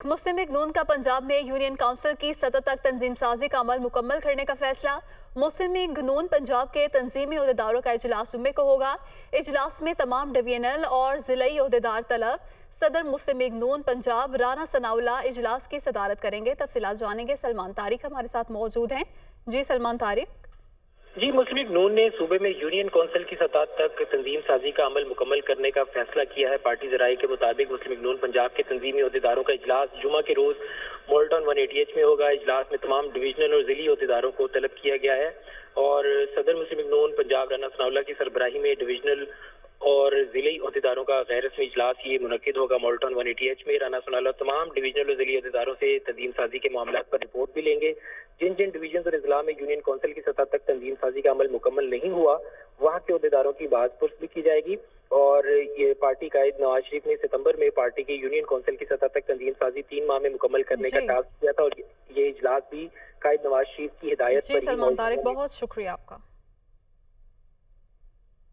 मुस्लिम league नून का पंजाब में union council की सतह तक तंजीम साजी का अमल मुकम्मल करने का फैसला। मुस्लिम लीग नून पंजाब के तंजीमी अहदेदारों का इजलास जुम्मे को होगा। इजलास में तमाम डिवीजनल और जिलाई अहदेदार तलब। सदर मुस्लिम लीग नून पंजाब राना सनाउल्लाह इजलास की सदारत करेंगे। तफसीलात जानेंगे, सलमान तारिक हमारे साथ मौजूद हैं। जी सलमान तारिक। जी, मुस्लिम लीग नून ने सूबे में यूनियन कौंसिल की सतह तक तंजीम साजी का अमल मुकम्मल करने का फैसला किया है। पार्टी जराये के मुताबिक मुस्लिम लीग नून पंजाब के तंजीमी अहदेदारों का इजलास जुमा के रोज मोल्टन 180H में होगा। इजलास में तमाम डिवीजनल और जिली अहदेदारों को तलब किया गया है और सदर मुस्लिम लीग नून पंजाब राना सनाउल्लाह की सरबराही में डिवीजनल और जिली अहदेदारों का गैर रस्मी इजलास ये मुनक्किद होगा मोल्टन 180H में। राना सनाउल्लाह तमाम डिवीजनल और जिली अहदेदारों से तंजीम साजी के मामला पर रिपोर्ट भी लेंगे। जिन जिन डिवीजन और अजला में यूनियन कौंसिल की सतह तक तंजीम साजी का अमल मुकम्मल नहीं हुआ, वहाँ के अहदेदारों की बाज़पुर्स भी की जाएगी। और ये पार्टी कायद नवाज शरीफ ने सितंबर में पार्टी की यूनियन कौंसिल की सतह तक तंजीम साजी 3 माह में मुकम्मल करने का टास्क किया था और ये इजलास भी कायद नवाज शरीफ की हिदायत जी सलमान तारिक, बहुत शुक्रिया आपका।